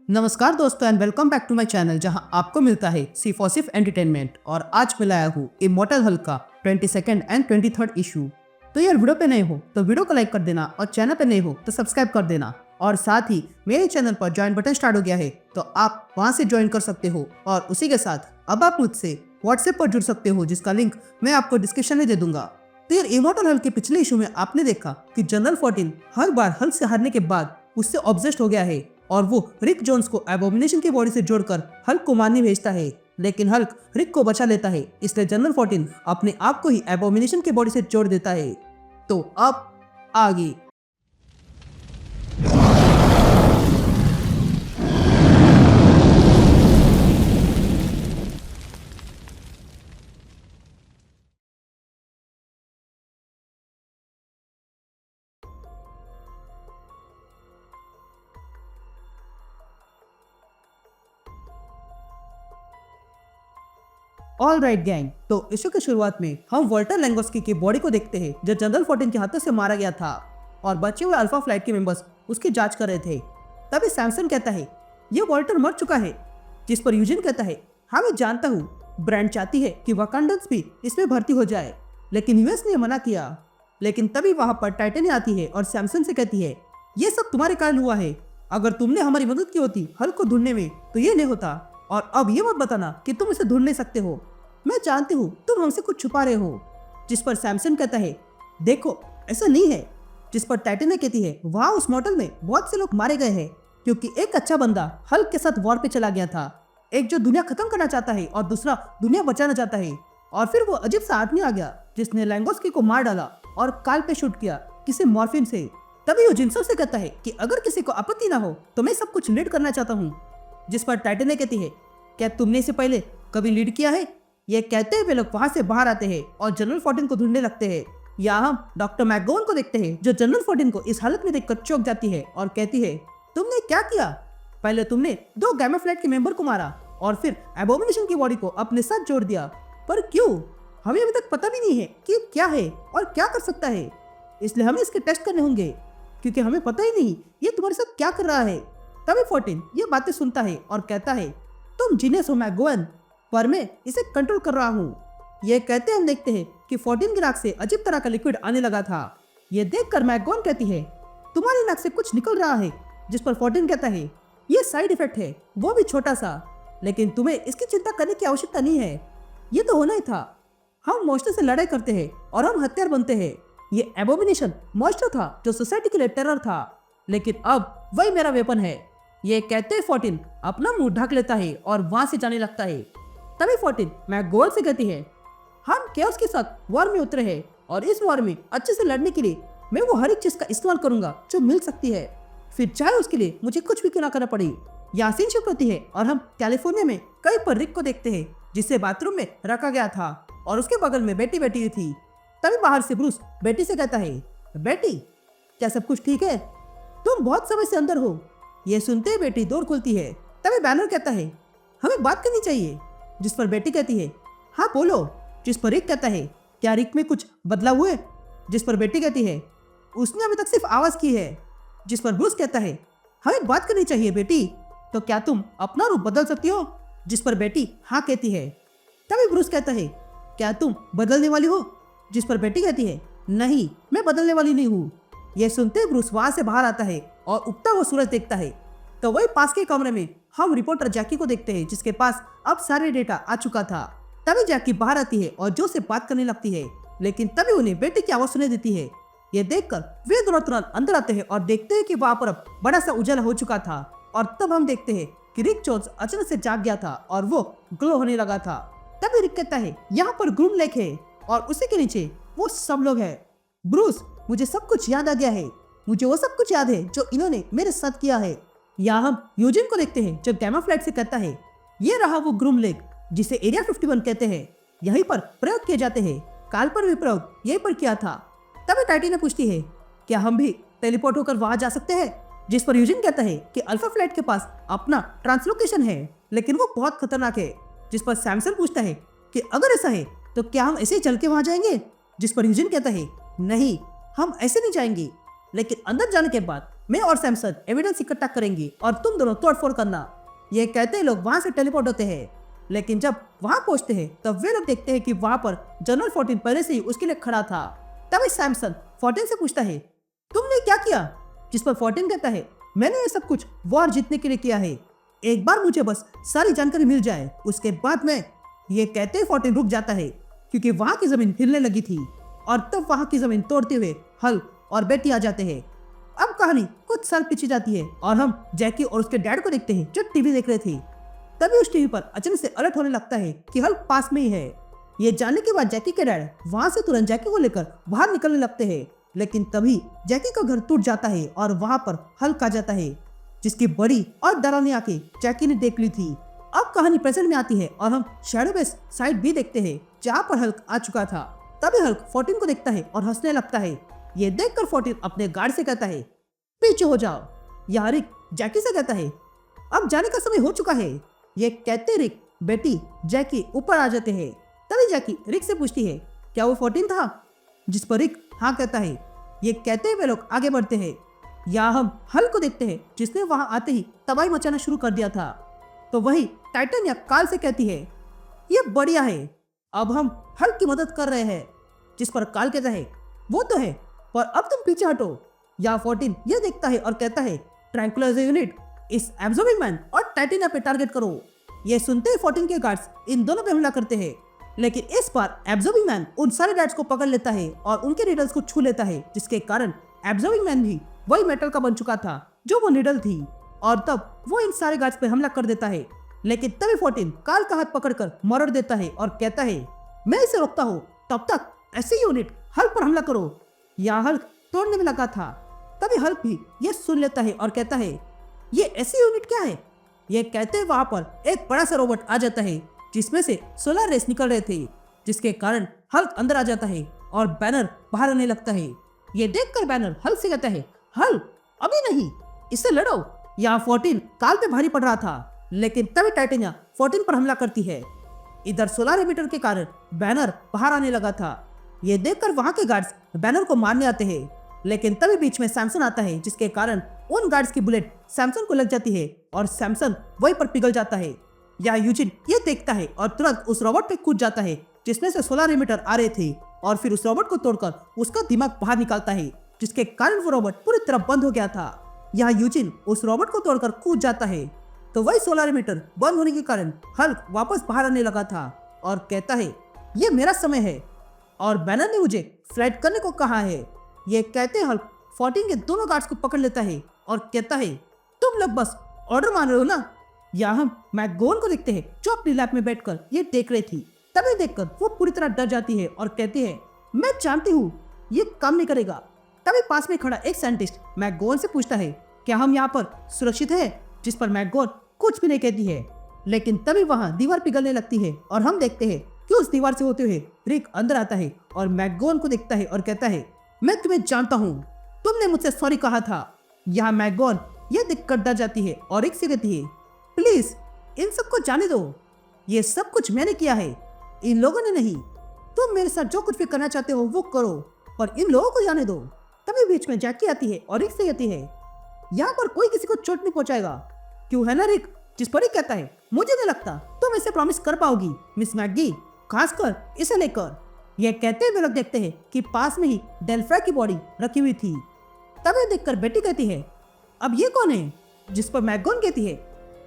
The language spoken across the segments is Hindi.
नमस्कार दोस्तों and welcome back to my channel जहां आपको मिलता है सिर्फ और सिर्फ एंटरटेनमेंट। और आज मैं लाया हूँ इमॉर्टल हल्क का 22nd एंड 23rd इशू। तो यार वीडियो पे नए हो तो वीडियो को लाइक कर देना और चैनल पे नए हो तो सब्सक्राइब कर देना। और साथ ही मेरे चैनल पर ज्वाइन बटन स्टार्ट हो गया है तो आप वहां से ज्वाइन कर सकते हो। और उसी के साथ अब आप मुझसे व्हाट्सएप पर जुड़ सकते हो जिसका लिंक मैं आपको डिस्क्रिप्शन में दे दूंगा। तो यार इमॉर्टल हल्क के पिछले इशू में आपने देखा कि जनरल 14 हर बार हल्क से हारने के बाद उससे ऑब्सेस्ड हो गया है और वो रिक जोन्स को एबोमिनेशन की बॉडी से जोड़कर हल्क को मारने भेजता है। लेकिन हल्क रिक को बचा लेता है, इसलिए जनरल 14 अपने आप को ही एबोमिनेशन की बॉडी से जोड़ देता है। तो अब आगे ऑल राइट गैंग, तो इशू की शुरुआत में हम वॉल्टर लैंगोस्की की बॉडी को देखते हैं जो जनरल 14 के हाथों से मारा गया था और बचे हुए अल्फा फ्लाइट के मेंबर्स उसकी जांच कर रहे थे। तभी सैमसन कहता है ये वॉल्टर मर चुका है, जिस पर यूजिन कहता है हाँ मैं जानता हूँ, ब्रांड चाहती है कि वकांडन्स भी इसमें भर्ती हो जाए लेकिन यूएस ने मना किया। लेकिन तभी वहां पर टाइटेनिया आती है और सैमसन से कहती है ये सब तुम्हारे कारण हुआ है, अगर तुमने हमारी मदद की होती हल्क को ढूंढने में तो ये नहीं होता। और अब ये मत बताना कि तुम इसे ढूंढ नहीं सकते हो, मैं जानती हूँ तुम हमसे कुछ छुपा रहे हो। जिस पर सैमसन कहता है देखो ऐसा नहीं है। जिस पर टाइटेनिया कहती है वहाँ उस मॉडल में बहुत से लोग मारे गए हैं क्योंकि एक अच्छा बंदा हल्क के साथ वॉर पे चला गया था, एक जो दुनिया खत्म करना चाहता है और दूसरा दुनिया बचाना चाहता है। और फिर वो अजीब सा आदमी आ गया जिसने लैंगोस्की को मार डाला और काल पे शूट किया किसी मॉर्फिन से। तभी वो जिनसर से कहता है कि अगर किसी को आपत्ति ना हो तो मैं सब कुछ लीड करना चाहता हूँ। जिस पर टाइटेनिया कहती है क्या तुमने इसे पहले कभी लीड किया है। ये कहते हुए लोग वहां से बाहर आते हैं और जनरल 14 को ढूंढने लगते हैं। यहाँ हम डॉक्टर मैकगोवन को देखते हैं जो जनरल 14 को इस हालत में देखकर चौंक जाती है और कहती है तुमने क्या किया, पहले तुमने 2 गैमा फ्लाइट के मेंबर को मारा और फिर एबोमिनेशन की बॉडी को अपने साथ जोड़ दिया, पर क्यों, हमें अभी तक पता भी नहीं है कि क्या है और क्या कर सकता है, इसलिए हमें इसके टेस्ट करने होंगे क्योंकि हमें पता ही नहीं ये तुम्हारे साथ क्या कर रहा है। तभी 14 ये बातें सुनता है और कहता है तुम जीनियस हो मैकगोवन, पर मैं इसे कंट्रोल कर रहा हूँ। ये कहते हम देखते हैं कि 14 की नाक से अजीब तरह का लिक्विड आने लगा था। ये देखकर मैकगोवन कहती है तुम्हारी नाक से कुछ निकल रहा है। जिस पर 14 कहता है ये साइड इफेक्ट है, वो भी छोटा सा, लेकिन तुम्हें इसकी चिंता करने की आवश्यकता नहीं है, ये तो होना ही था। हम मॉन्स्टर से लड़ाई करते हैं और हम हथियार बनते हैं। ये एबोमिनेशन मॉन्स्टर था जो सोसाइटी के लिए टेरर था, लेकिन अब वही मेरा वेपन है। ये कहते 14 अपना मुंह ढक लेता है और वहां से जाने लगता है। तभी 14 मैकगोवन से कहती है हम केओस के साथ वॉर में उतरे हैं और इस वॉर में अच्छे से लड़ने के लिए मैं वो हर एक चीज का इस्तेमाल करूंगा जो मिल सकती है, फिर चाहे उसके लिए मुझे कुछ भी क्यों ना करना पड़े। यासीन शिफ्ट होती है और हम कैलिफोर्निया में कई पर रिक को देखते हैं जिसे बाथरूम में रखा गया था और उसके बगल में बेटी बैठी हुई थी। तभी बाहर से ब्रूस बेटी से कहता है बेटी क्या सब कुछ ठीक है, तुम बहुत समय से अंदर हो। ये सुनते ही बेटी दौड़ खुलती है। तभी बैनर कहता है हमें बात करनी चाहिए। जिस पर बेटी कहती है हाँ बोलो। जिस पर रिक कहता है क्या रिक में कुछ बदलाव हुए। जिस पर बेटी कहती है उसने अभी तक सिर्फ आवाज की है। जिस पर ब्रूस कहता है हमें बात करनी चाहिए बेटी, तो क्या तुम अपना रूप बदल सकती हो। जिस पर बेटी हाँ कहती है। तभी ब्रूस कहता है क्या तुम बदलने वाली हो। जिस पर बेटी कहती है नहीं मैं बदलने वाली नहीं हूँ। यह सुनते ही ब्रूस वहां से बाहर आता है और उगता हुआ सूरज देखता है। तो वही पास के कमरे में हम रिपोर्टर जैकी को देखते हैं जिसके पास अब सारे डेटा आ चुका था। तभी जैकी बाहर आती है और जो से बात करने लगती है, लेकिन तभी उन्हें बेटी की आवाज सुनाई देती है। ये देखकर वे दोनों तुरंत अंदर आते हैं और देखते हैं कि वहां पर अब बड़ा सा उजाला हो चुका था। और तब हम देखते हैं कि रिक जोन्स अचानक से जाग गया था और वो ग्लो होने लगा था। तभी रिक कहता है यहाँ पर ग्रूम लेक है और उसी के नीचे वो सब लोग है। ब्रूस मुझे सब कुछ याद आ गया है, मुझे वो सब कुछ याद है जो इन्होंने मेरे साथ किया है। यहाँ हम यूजिन को देखते हैं जब गैमा फ्लाइट से कहता है ये रहा वो ग्रूम लेक जिसे एरिया 51 कहते हैं, यहीं पर प्रयोग किए जाते हैं, काल पर भी प्रयोग यहीं पर किया था। तभी टाइटेनिया पूछती है क्या हम भी टेलीपोर्ट होकर वहां जा सकते हैं। जिस पर यूजिन कहता है कि अल्फा फ्लाइट के पास अपना ट्रांसलोकेशन है लेकिन वो बहुत खतरनाक है। जिस पर सैमसन पूछता है कि अगर ऐसा है तो क्या हम ऐसे ही चल के वहां जाएंगे। जिस पर यूजिन कहता है नहीं हम ऐसे नहीं जाएंगे, लेकिन अंदर जाने के बाद मैं और सैमसन एविडेंस इकट्ठा करेंगे और तुम दोनों तोड़फोड़ करना। ये कहते लोग वहां से टेलीपोर्ट होते हैं, लेकिन जब वहां पहुंचते हैं तब वे लोग देखते हैं कि वहां पर जनरल 14 पहले से ही उसके लिए खड़ा था। तभी सैमसन 14 से पूछता है, तुमने क्या किया? जिस पर 14 कहता है, मैंने ये सब कुछ वॉर जीतने के लिए किया है, एक बार मुझे बस सारी जानकारी मिल जाए, उसके बाद मैं। ये कहते 14 रुक जाता है क्योंकि वहां की जमीन हिलने लगी थी और तब वहां की जमीन तोड़ते हुए हल्क और बेटी आ जाते हैं। अब कहानी कुछ साल पीछे जाती है और हम जैकी और उसके डैड को देखते हैं जो टीवी देख रहे थे। तभी उस टीवी पर अचानक से अलर्ट होने लगता है कि हल्क पास में ही है। ये जानने के बाद जैकी के डैड वहां से तुरंत जैकी को लेकर बाहर निकलने लगते हैं, लेकिन तभी जैकी का घर टूट जाता है और वहां पर हल्क आ जाता है, जिसकी बड़ी और डरावनी आंखें जैकी ने देख ली थी। अब कहानी प्रेजेंट में आती है और हम शैडो बेस साइड भी देखते हैं जहाँ पर हल्क आ चुका था। तभी हल्क 14 को देखता है और हंसने लगता है। ये देखकर 14 अपने गार्ड से कहता है, पीछे हो जाओ। यह रिक जैकी से कहता है, अब जाने का समय हो चुका है। ये कहते रिक, बेटी, जैकी ऊपर आ जाते हैं। तभी जैकी रिक से पूछती है, क्या वो 14 था? जिस पर रिक हाँ कहता है। ये कहते हुए लोग आगे बढ़ते हैं। यहाँ हम हल्क को देखते हैं जिसने वहां आते ही तबाही मचाना शुरू कर दिया था। तो वही टाइटन या काल से कहती है, ये बढ़िया है, अब हम हल्क की मदद कर रहे हैं। जिस पर काल कहता है, वो तो है, पर अब तुम पीछे हटो। या 14 ये देखता है और कहता है, ट्रैंकुलाइजर यूनिट, इस एब्जॉर्बिंग मैन और टाइटेनिया पे टारगेट करो। ये सुनते ही 14 के गार्ड्स इन दोनों पे हमला करते हैं, लेकिन इस बार एब्जॉर्बिंग मैन उन सारे गार्ड्स को पकड़ लेता है और उनके नीडल्स को छू लेता है, जिसके कारण एब्जॉर्बिंग मैन भी वही मेटल का बन चुका था जो वो नीडल थी, और तब वो इन सारे गार्ड्स पे हमला कर देता है। लेकिन तभी 14 काल का हाथ पकड़कर मरोड़ देता है और कहता है, मैं इसे रोकता हूँ, तब तक ऐसी यूनिट हल्क पर हमला करो। या हल्क तोड़ने में लगा था। तभी हल्क भी ये सुन लेता है और कहता है, ये ऐसी यूनिट क्या है? ये कहते वहां पर एक बड़ा सा रोबोट आ जाता है जिसमें से सोलर रेस निकल रहे थे, जिसके कारण हल्क अंदर आ जाता है और बैनर बाहर आने लगता है। ये देखकर बैनर हल्क से कहता है, हल्क अभी नहीं, इससे लड़ो। यहाँ 14 काल पे भारी पड़ रहा था, लेकिन तभी टाइटेनिया 14 पर हमला करती है। इधर सोलर एमिटर के कारण बैनर बाहर आने लगा था। ये देखकर वहां के गार्ड्स बैनर को मारने आते हैं, लेकिन तभी बीच में सैमसन आता है, जिसके कारण उन गार्ड्स की बुलेट सैमसन को लग जाती है और सैमसन वहीं पर पिघल जाता है। या यूजिन ये देखता है और तुरंत उस रोबोट पे कूद जाता है जिसमें से सोलर एमिटर आ रहे थे, और फिर उस रोबोट को तोड़कर उसका दिमाग बाहर निकालता है, जिसके कारण वो रोबोट पूरी तरह बंद हो गया था। यहाँ यूजिन उस रोबोट को तोड़कर कूद जाता है, तो वही सोलर एमिटर बंद होने के कारण हल्क वापस बाहर आने लगा था और कहता है, ये मेरा समय है और बैनर ने मुझे फ्लाइट करने को कहा है। ये कहते हल्क 14 के दोनों गार्ड्स को पकड़ लेता है और कहता है, तुम लोग बस ऑर्डर मान रहे हो ना। यहाँ हम मैकगोन को देखते हैं जो अपनी लैब में बैठकर ये देख रही थी। तभी देखकर वो पूरी तरह डर जाती है और कहती है, मैं जानती हूँ ये काम नहीं करेगा। तभी पास में खड़ा एक साइंटिस्ट मैकगोन से पूछता है, क्या हम यहाँ पर सुरक्षित है? जिस पर मैकगोन कुछ भी नहीं कहती है। लेकिन तभी वहाँ दीवार पिघलने लगती है और हम देखते हैं कि उस दीवार से होते हुए रिक अंदर आता है और मैकगोन को देखता है और कहता है, मैं तुम्हें जानता हूँ, तुमने मुझसे सॉरी कहा था। यहाँ मैकगोन ये देखकर डर जाती है और रिक से कहती है, प्लीज इन सबको जाने दो, ये सब कुछ मैंने किया है, इन लोगों ने नहीं। तुम मेरे साथ जो कुछ भी करना चाहते हो वो करो, पर इन लोगों को जाने दो। तभी बीच में जैकी आती है और रिक से कहती है, यहाँ पर कोई किसी को चोट नहीं पहुंचाएगा, क्यों है ना रिक? जिस पर रिक कहता है, मुझे नहीं लगता तुम इसे प्रॉमिस कर पाओगी मिस मैगी, खासकर इसे लेकर। यह कहते हुए लोग देखते हैं कि पास में ही डेल्फ्रा की बॉडी रखी हुई थी। तभी देखकर बेटी कहती है, अब ये कौन है? जिस पर मैकगोन कहती है,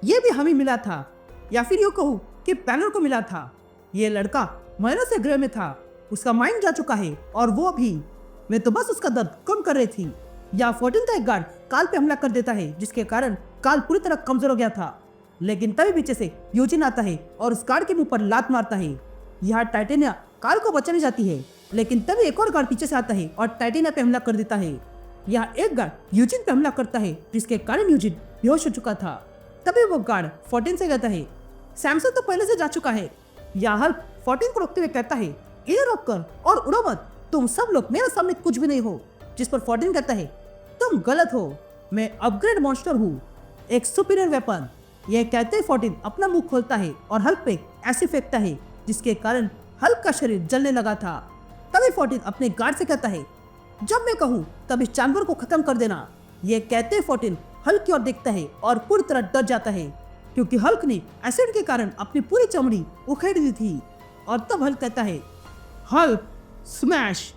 ये भी हमें मिला था, या फिर यूँ कहूँ कि बैनर को मिला था। ये लड़का महीनों से ग्रह में था, उसका माइंड जा चुका है और वो भी, मैं तो बस उसका दर्द कम कर रही थी। या 14 का एक गार्ड काल पे हमला कर देता है, जिसके कारण काल पूरी तरह कमजोर हो गया था। लेकिन तभी पीछे से यूजिन आता है और उस गार्ड के मुंह पर लात मारता है। यहाँ टाइटेनिया काल को बचाने जाती है, लेकिन तभी एक और गार्ड पीछे से आता है और टाइटेनिया पे हमला कर देता है। यहाँ एक गार्ड यूजिन पे हमला करता है, जिसके कारण यूजिन बेहोश हो चुका था। तभी वो गार्ड 14 से कहता है, सैमसन तो पहले से जा चुका है। यहाँ हल्क 14 को रोकते हुए कहता है, इन्हें रोककर और उड़ो मत, तुम सब लोग मेरे सामने कुछ भी नहीं हो। जिस पर 14 कहता है, तुम गलत हो, मैं अपग्रेड मॉन्स्टर हूँ, एक सुपीरियर वेपन। यह कहते 14 अपना मुंह खोलता है और हल्क पे एसिड फेंकता है, जिसके कारण हल्क का शरीर जलने लगा था। तभी 14 अपने गार्ड से कहता है, जब मैं कहूँ तब इस जानवर को खत्म कर देना। ये कहते 14 हल्क की ओर देखता है और पूरी तरह डर जाता है क्योंकि हल्क ने एसिड के कारण अपनी पूरी चमड़ी उखेड़ दी थी। और तब हल्क कहता है, हल्क स्मैश।